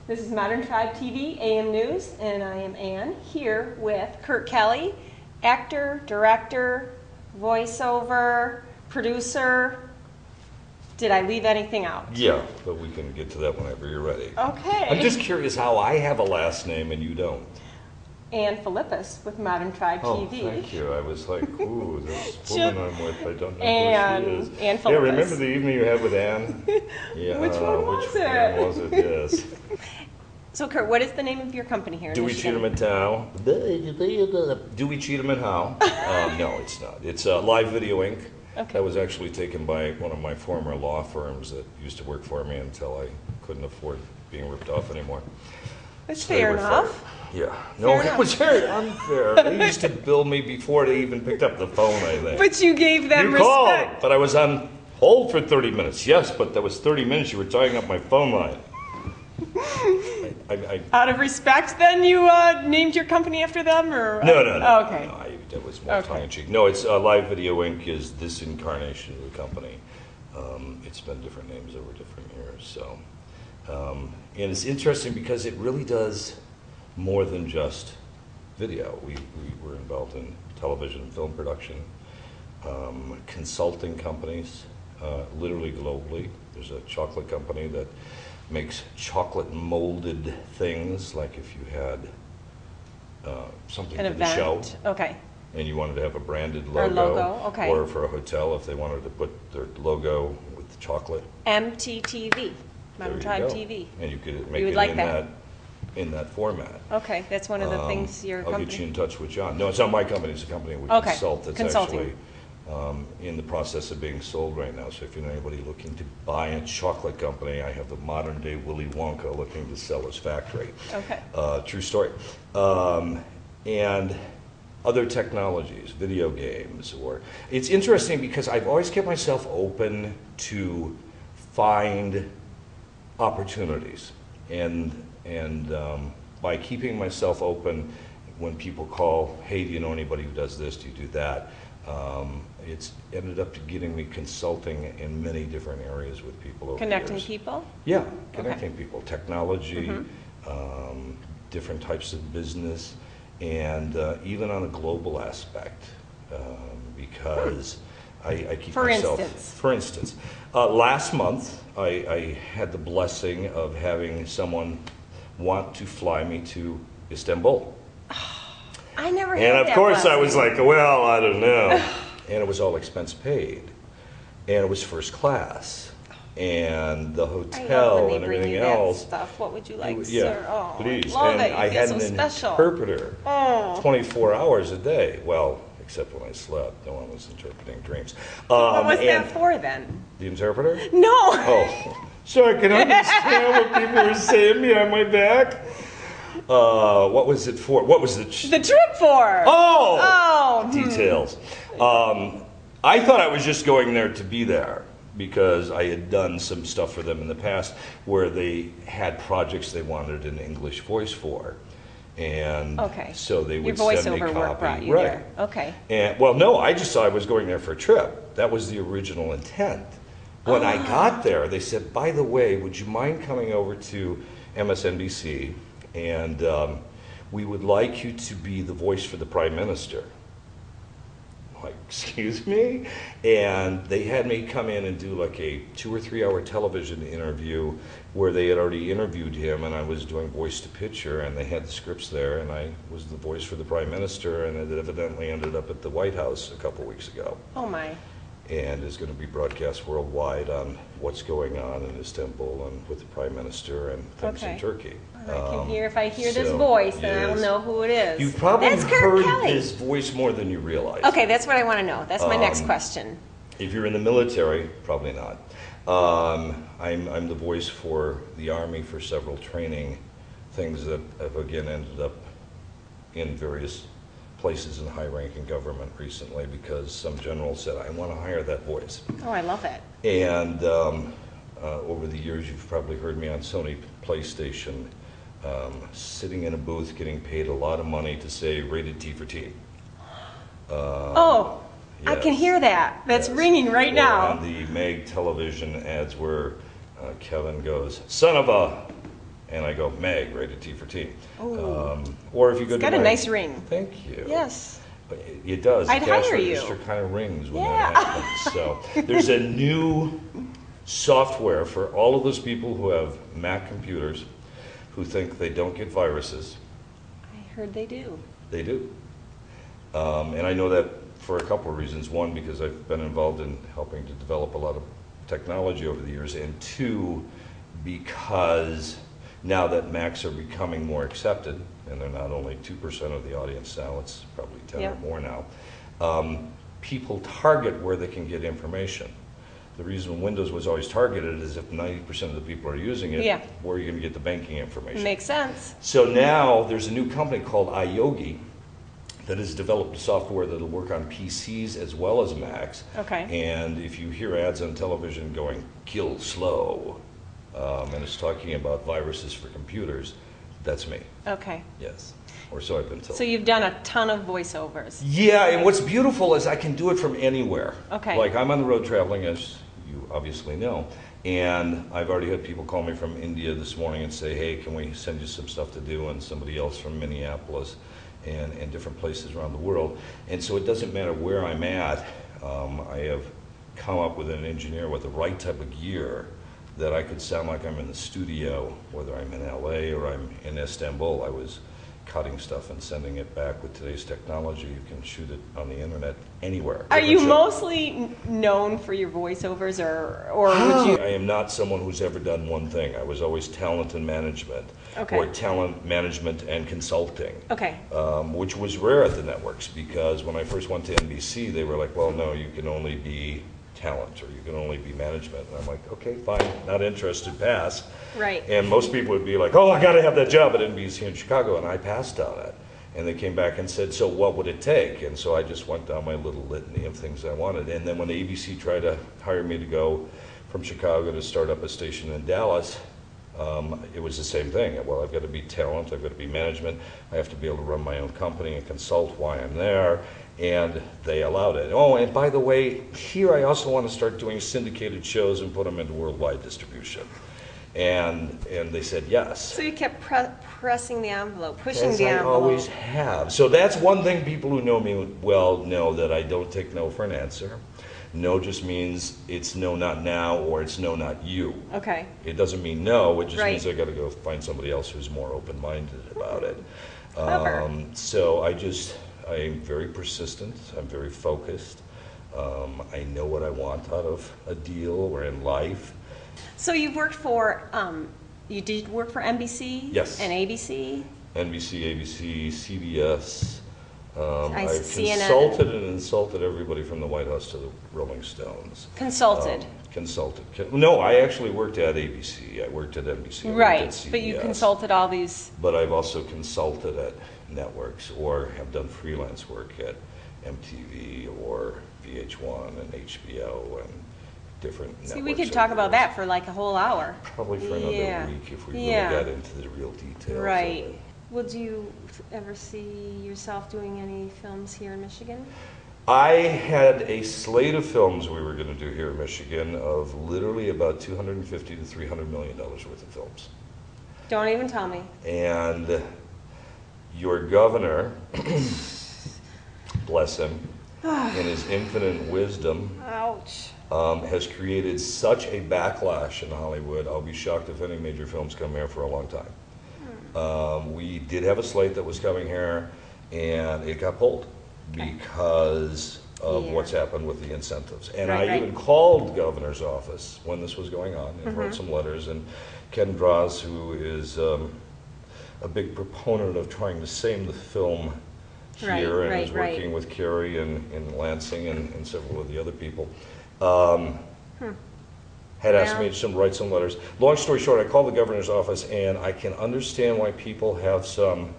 This is Modern Tribe TV, AM News, and I am Ann, here with Kurt Kelly, actor, director, voiceover, producer. Did I leave anything out? Yeah, but we can get to that whenever you're ready. Okay. I'm just curious how I have a last name and you don't. Ann Filippis with Modern Tribe Oh, TV. thank you. I was like, ooh, this woman I'm with, I don't know who she is. Ann Filippis. Yeah, remember the evening you had with Ann? Yeah. Which one was which it? one was it? Yes. So, Kurt, what is the name of your company here in Do we Michigan? cheat 'em and how? Do we cheat 'em and how? No, it's not. It's Live Video Inc. Okay. That was actually taken by one of my former law firms that used to work for me until I couldn't afford being ripped off anymore. That's So they fair were enough. fired. Yeah. No, it was very unfair. They used to bill me before they even picked up the phone, I think. But you gave them You called, respect. but I was on hold for 30 minutes. Yes, but that was 30 minutes. You were tying up my phone line. Out of respect, then you named your company after them, or No. Oh, okay. No, that was more Okay. tongue-in-cheek. No, it's Live Video Inc. is this incarnation of the company. It's been different names over different years. So, and it's interesting because it really does more than just video. We were involved in television and film production, consulting companies, literally globally. There's a chocolate company that makes chocolate molded things, like if you had something An for the show event. Okay. and you wanted to have a branded Or logo, logo, okay. or for a hotel if they wanted to put their logo with the chocolate. MTTV, Modern There Tribe you go. TV. And you could make You would it like in that? in that format. Okay, that's one of the things your I'll company. get you in touch with John. No, it's not my company. It's a company we Okay, consult that's consulting. actually in the process of being sold right now. So if you know anybody looking to buy a chocolate company, I have the modern day Willy Wonka looking to sell his factory. Okay. True story. And other technologies, video games, or it's interesting because I've always kept myself open to find opportunities, and by keeping myself open, when people call, hey, do you know anybody who does this? Do you do that? It's ended up getting me consulting in many different areas with people over Connecting the years. people? Yeah, connecting people, technology, Mm-hmm. different types of business, and even on a global aspect, because I keep For myself. instance? For instance, last month I had the blessing of having someone want to fly me to Istanbul. I never had And of that course I was blessing. like, well, I don't know. And it was all expense paid. And it was first class. And the I love hotel when they and bring everything you that else. stuff. What would you like, Yeah, sir? Oh, please. I love And it. You I feel had so an special. interpreter Oh. 24 hours a day. Well, except when I slept. No one was interpreting dreams. What was and that for then? The interpreter? No. Oh, so I can understand what people were saying behind my back. What was it for? What was the The trip for? Oh! Oh. Details. I thought I was just going there to be there because I had done some stuff for them in the past where they had projects they wanted an English voice for. And Okay. so they would Your send me voiceover copy. work brought you right. there. Okay. And well, no, I just thought I was going there for a trip. That was the original intent. When I got there, they said, by the way, would you mind coming over to MSNBC, and we would like you to be the voice for the Prime Minister. I'm like, excuse me? And they had me come in and do like a 2 or 3 hour television interview where they had already interviewed him, and I was doing voice to picture, and they had the scripts there, and I was the voice for the Prime Minister, and it evidently ended up at the White House a couple weeks ago. Oh my. And is going to be broadcast worldwide on what's going on in Istanbul and with the Prime Minister and things in Okay. Turkey. I can hear, if I hear this so, voice, then I'll yes. know who it is. You've probably That's Kurt heard Kelly. his voice more than you realize. Okay, that's what I want to know. That's my next question. If you're in the military, probably not. I'm the voice for the Army for several training things that have again ended up in various places in high-ranking government recently because some general said, I want to hire that voice. Oh, I love it. And over the years, you've probably heard me on Sony PlayStation, sitting in a booth getting paid a lot of money to say rated T for teen. Oh, I can yes. hear that. That's Yes. ringing right Or now. on the Meg television ads where Kevin goes, son of a, And I go, Meg, rated T for T. Oh. Or if you go It's to got a nice ring. Thank you. Yes. It does. I'd the cash hire you. register kind of rings when Yeah. that happens. So there's a new software for all of those people who have Mac computers who think they don't get viruses. I heard they do. They do. And I know that for a couple of reasons. One, because I've been involved in helping to develop a lot of technology over the years. And two, because now that Macs are becoming more accepted, and they're not only 2% of the audience now, it's probably 10 Yeah. or more now, people target where they can get information. The reason Windows was always targeted is if 90% of the people are using it, Yeah. where are you going to get the banking information? Makes sense. So now there's a new company called iYogi that has developed software that'll work on PCs as well as Macs. Okay. And if you hear ads on television going, kill slow, and it's talking about viruses for computers, that's me. Okay. Yes. Or so I've been told. So you've done a ton of voiceovers. Yeah, and what's beautiful is I can do it from anywhere. Okay. Like I'm on the road traveling, as you obviously know, and I've already had people call me from India this morning and say, hey, can we send you some stuff to do, and somebody else from Minneapolis and different places around the world. And so it doesn't matter where I'm at. I have come up with an engineer with the right type of gear that I could sound like I'm in the studio, whether I'm in LA or I'm in Istanbul. I was cutting stuff and sending it back. With today's technology, you can shoot it on the internet anywhere. Are you mostly known for your voiceovers, or would you? I am not someone who's ever done one thing. I was always talent and management, Okay. or talent management and consulting, Okay. which was rare at the networks, because when I first went to NBC, they were like, well, no, you can only be talent, or you can only be management. And I'm like, okay, fine, not interested, pass. Right. And most people would be like, oh, I got to have that job at NBC in Chicago, and I passed on it. And they came back and said, so what would it take? And so I just went down my little litany of things I wanted. And then when the ABC tried to hire me to go from Chicago to start up a station in Dallas, it was the same thing. Well, I've got to be talent, I've got to be management, I have to be able to run my own company and consult why I'm there. And they allowed it. Oh, and by the way, here I also want to start doing syndicated shows and put them into worldwide distribution. And they said yes. So you kept pressing the envelope, pushing As the I envelope. always have. So that's one thing people who know me well know, that I don't take no for an answer. No just means it's no, not now, or it's no, not you. Okay. It doesn't mean no, it just Right. means I got to go find somebody else who's more open-minded about it. Clever. So I'm very persistent, I'm very focused. I know what I want out of a deal or in life. So you've worked for, you did work for NBC? Yes. And ABC? NBC, ABC, CBS. I've CNN. consulted and insulted everybody from the White House to the Rolling Stones. Consulted. Consulted. No, I actually worked at ABC. I worked at NBC. I worked Right, at CBS. but you consulted all these. But I've also consulted at networks, or have done freelance work at MTV or VH1 and HBO and different networks. See, we could talk about that for like a whole hour. Probably for another Yeah. week if we Yeah. really got into the real details. Right. Of it. Would you ever see yourself doing any films here in Michigan? I had a slate of films we were going to do here in Michigan of literally about $250 to $300 million worth of films. Don't even tell me. And your governor, bless him, in his infinite wisdom, Ouch. has created such a backlash in Hollywood. I'll be shocked if any major films come here for a long time. We did have a slate that was coming here, and it got pulled because of what's happened with the incentives. And Right, I even called the governor's office when this was going on and wrote some letters. And Ken Draws, who is a big proponent of trying to save the film here, and is working with Carrie in Lansing and several of the other people, had asked me to write some letters. Long story short, I called the governor's office, and I can understand why people have some,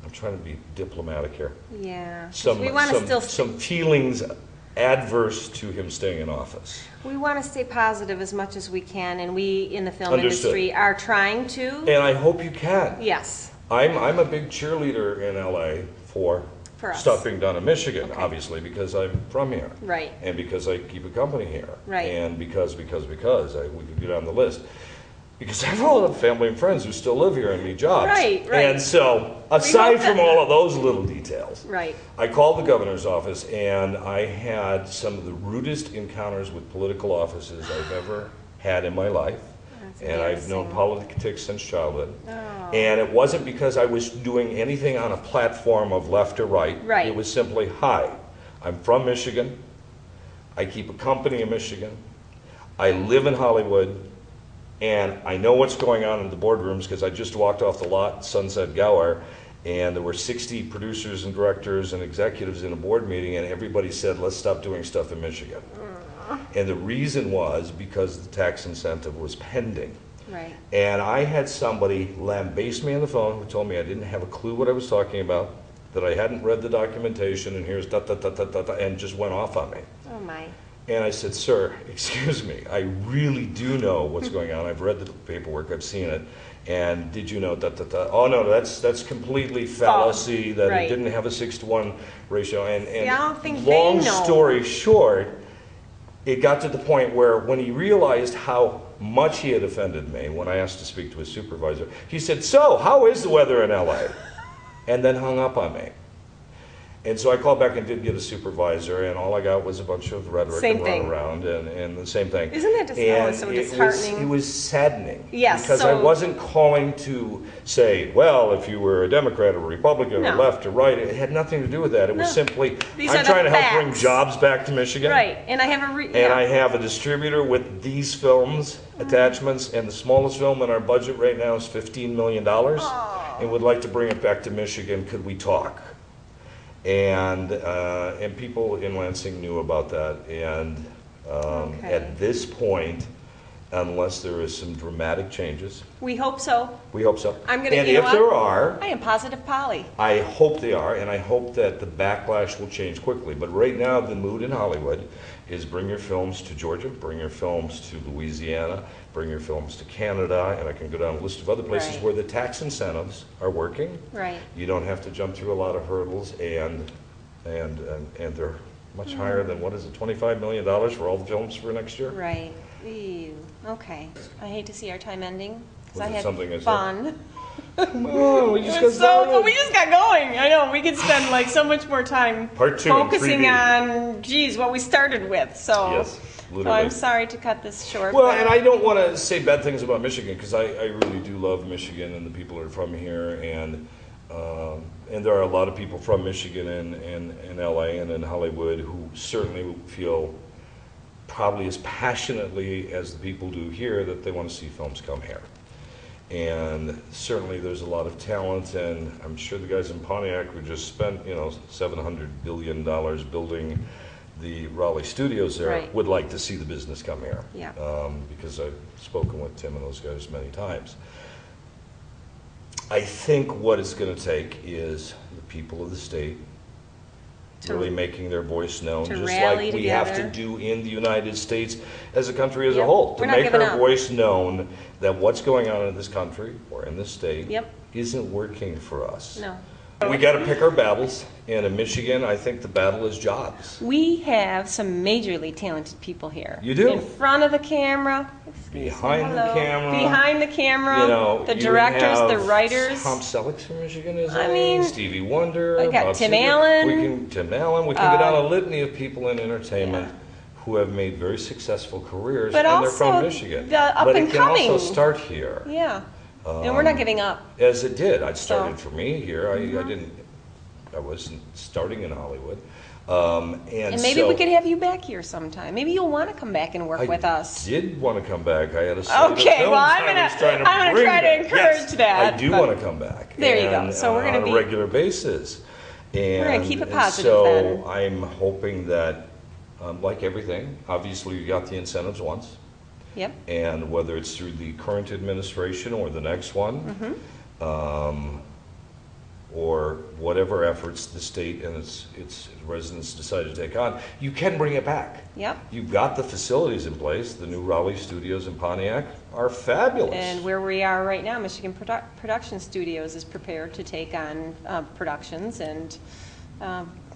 I'm trying to be diplomatic here, Yeah. 'Cause some, we want to still. some feelings adverse to him staying in office. We want to stay positive as much as we can, and we in the film Understood. industry are trying to. And I hope you can. Yes. I'm a big cheerleader in LA for us. stuff being done in Michigan, Okay. obviously, because I'm from here. Right. And because I keep a company here. Right. And because we could go down the list. because I have a lot of family and friends who still live here and need jobs. Right. And so, aside from all of those little details, I called the governor's office and I had some of the rudest encounters with political offices I've ever had in my life. And I've known politics since childhood. Oh. And it wasn't because I was doing anything on a platform of left or right. It was simply, hi, I'm from Michigan. I keep a company in Michigan. I live in Hollywood. And I know what's going on in the boardrooms because I just walked off the lot, Sunset Gower, and there were 60 producers and directors and executives in a board meeting, and everybody said, let's stop doing stuff in Michigan. And the reason was because the tax incentive was pending. And I had somebody lambaste me on the phone who told me I didn't have a clue what I was talking about, that I hadn't read the documentation, and here's da-da-da-da-da-da, and just went off on me. Oh, my. And I said, sir, excuse me, I really do know what's going on. I've read the paperwork, I've seen it. And did you know that, oh no, that's completely fallacy, that it didn't have a 6-to-1 ratio. And I don't think long story short, it got to the point where when he realized how much he had offended me when I asked to speak to his supervisor, he said, so, how is the weather in LA? And then hung up on me. And so I called back and did get a supervisor, and all I got was a bunch of rhetoric and run around, and the same thing. Isn't that just so disheartening? It was saddening. Yes. Because I wasn't calling to say, well, if you were a Democrat or a Republican or left or right, it had nothing to do with that. It was simply, I'm trying to help bring jobs back to Michigan. And I have I have a distributor with these films, attachments, and the smallest film in our budget right now is $15 million, and would like to bring it back to Michigan. Could we talk? And people in Lansing knew about that, and at this point, unless there is some dramatic changes. We hope so. We hope so. I'm gonna, and if there are, I am positive Polly. I hope they are, and I hope that the backlash will change quickly. But right now, the mood in Hollywood is bring your films to Georgia, bring your films to Louisiana, bring your films to Canada, and I can go down a list of other places where the tax incentives are working. You don't have to jump through a lot of hurdles, and they're much higher than, what is it, $25 million for all the films for next year? Ew. Okay. I hate to see our time ending because I Was it had something fun. Oh, we just got started. We just got going. I know. We could spend like so much more time Part 2 focusing on, geez, what we started with. So, yes, so I'm sorry to cut this short. Well, and I don't want to say bad things about Michigan because I really do love Michigan and the people are from here, and there are a lot of people from Michigan and LA and in Hollywood who certainly feel probably as passionately as the people do here that they want to see films come here. And certainly there's a lot of talent, and I'm sure the guys in Pontiac who just spent, $700 billion building the Raleigh studios there would like to see the business come here. Because I've spoken with Tim and those guys many times. I think what it's going to take is the people of the state really making their voice known, just like we have to do in the United States as a country as a whole, to make our voice known that what's going on in this country or in this state isn't working for us. We got to pick our battles, and in Michigan, I think the battle is jobs. We have some majorly talented people here. You do. In front of the camera. Behind the camera. Behind the camera. The directors, the writers. Tom Selleck's from Michigan, isn't he? Stevie Wonder. I got Tim Allen. Tim Allen. We can go down a litany of people in entertainment who have made very successful cares, and they're from Michigan. But it can also start here. And we're not giving up. As it did. It started for me here. I wasn't starting in Hollywood. And maybe we could have you back here sometime. Maybe you'll want to come back and work with us. I did want to come back. I had a slate of films I'm gonna try to encourage that. I do want to come back. There you go. So we're going to be on a regular basis. And we're going to keep it positive. So I'm hoping that, like everything, obviously you got the incentives once. And whether it's through the current administration or the next one, or whatever efforts the state and its residents decide to take on, you can bring it back. You've got the facilities in place. The new Raleigh studios in Pontiac are fabulous. And where we are right now, Michigan Production Studios is prepared to take on productions and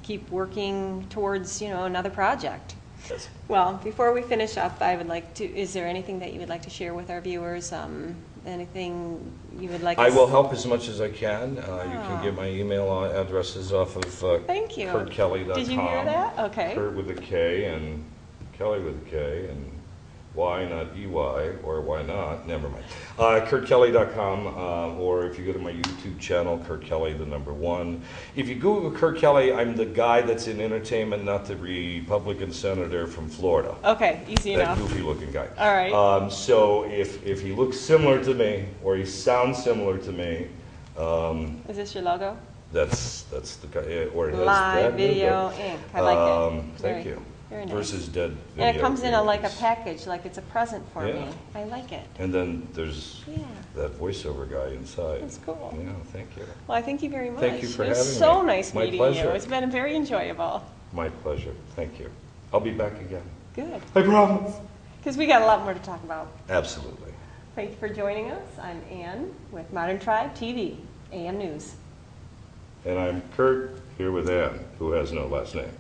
keep working towards another project. Yes. Well, before we finish up, I would like to, is there anything that you would like to share with our viewers? Anything you would like I us- will help as much as I can. You can Oh. get my email addresses off of Thank you. kurtkelly.com. Did you hear that? Okay. Kurt with a K and Kelly with a K and Y, not EY, or why not? Never mind. kurtkelly.com, or if you go to my YouTube channel, Kurt Kelly, the number 1. If you Google Kurt Kelly, I'm the guy that's in entertainment, not the Republican senator from Florida. Okay, easy That enough. goofy looking guy. All right. So if he looks similar to me, or he sounds similar to me, Is this your logo? that's the guy, or it has Live that Video logo. Inc. I like it. Thank you. Very nice. Versus Dead Video. And it comes in like a Inc. package, like it's a present for Yeah. me. I like it. And then there's Yeah. that voiceover guy inside. That's cool. Yeah, thank you. Well, I thank you very much. Thank you for it was having so me. nice My meeting pleasure. you. It's been very enjoyable. My pleasure. Thank you. I'll be back again. Good. I promise. Because we got a lot more to talk about. Absolutely. Thank you for joining us. I'm Ann with Modern Tribe TV, AM News. And I'm Kurt, here with Ann, who has no last name.